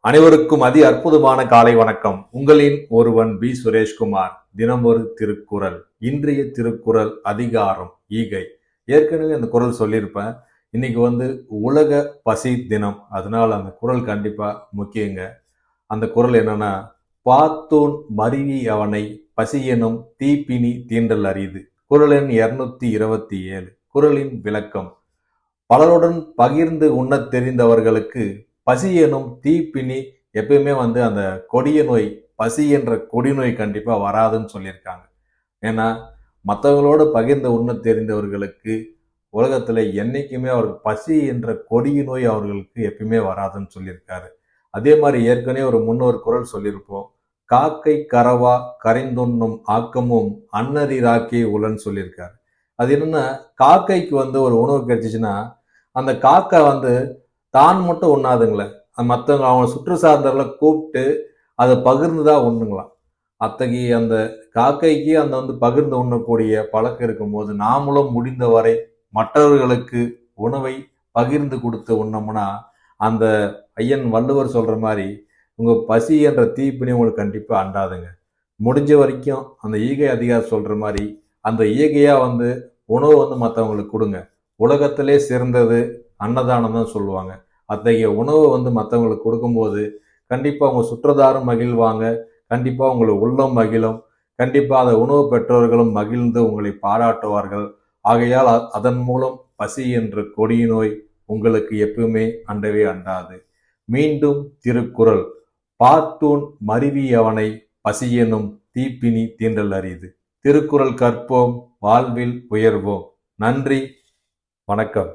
அனைவருக்கும் அதி அற்புதமான காலை வணக்கம். உங்களின் ஒருவன் பி சுரேஷ்குமார். தினமொரு திருக்குறள். இன்றைய திருக்குறள் அதிகாரம் ஈகை. ஏற்கனவே அந்த குறள் சொல்லியிருப்பேன். இன்னைக்கு உலக பசி தினம், அதனால அந்த குறள் கண்டிப்பா முக்கியங்க. அந்த குறள் என்னன்னா, பாத்தோன் மருவி அவனை பசியெனும் தீப்பினி தீண்டல் அரிது. குறள் எண் 227. குறளின் விளக்கம்: பலருடன் பகிர்ந்து உண்ணத் தெரிந்தவர்களுக்கு பசி எனும் தீப்பினி எப்பயுமே அந்த கொடிய நோய், பசி என்ற கொடி நோய் கண்டிப்பா வராதுன்னு சொல்லியிருக்காங்க. ஏன்னா மற்றவங்களோட பகிர்ந்து உண்ண தெரிந்தவர்களுக்கு உலகத்துல என்னைக்குமே அவருக்கு பசி என்ற கொடிய நோய் அவர்களுக்கு எப்பயுமே வராதுன்னு சொல்லியிருக்காரு. அதே மாதிரி ஏற்கனவே ஒரு முன்னொரு குறள் சொல்லியிருப்போம். காக்கை கரவா கரைந்துண்ணும் ஆக்கமும் அன்னரிராக்கி உலன்னு சொல்லியிருக்காரு. அது என்னன்னா, காக்கைக்கு ஒரு உணவு கிடைச்சிச்சுன்னா அந்த காக்கை தான் மட்டும் உண்ணாதுங்களே, மற்றவங்க அவங்க சுற்று சார்ந்தவர்களை கூப்பிட்டு அதை பகிர்ந்துதான் உண்ணுங்களாம். அத்தகைய அந்த காக்கைக்கு அந்த பகிர்ந்து உண்ணக்கூடிய பழக்கம் இருக்கும்போது நாமளும் முடிந்தவரை மற்றவர்களுக்கு உணவை பகிர்ந்து கொடுத்து உண்ணோம்னா, அந்த ஐயன் வள்ளுவர் சொல்ற மாதிரி உங்க பசி என்ற தீப்பினி உங்களுக்கு கண்டிப்பா அண்டாதுங்க. முடிஞ்ச வரைக்கும் அந்த ஈகை அதிகாரம் சொல்ற மாதிரி அந்த ஈகையா உணவு மற்றவங்களுக்கு கொடுங்க. உலகத்திலே சிறந்தது அன்னதானம் தான் சொல்லுவாங்க. அத்தகைய உணவை மற்றவங்களுக்கு கொடுக்கும்போது கண்டிப்பா உங்க சுற்றத்தாரும் மகிழ்வாங்க. கண்டிப்பா உங்களை உள்ளம் மகிழும். கண்டிப்பா அந்த உணவு பெற்றவர்களும் மகிழ்ந்து உங்களை பாராட்டுவார்கள். ஆகையால் அதன் மூலம் பசி என்ற கொடிய நோய் உங்களுக்கு எப்பவுமே அண்டவே அண்டாது. மீண்டும் திருக்குறள்: பாத்தூன் மருவி அவனை பசியெனும் தீப்பினி தீண்டல் அரிது. திருக்குறள் கற்போம், வாழ்வில் உயர்வோம். நன்றி, வணக்கம்.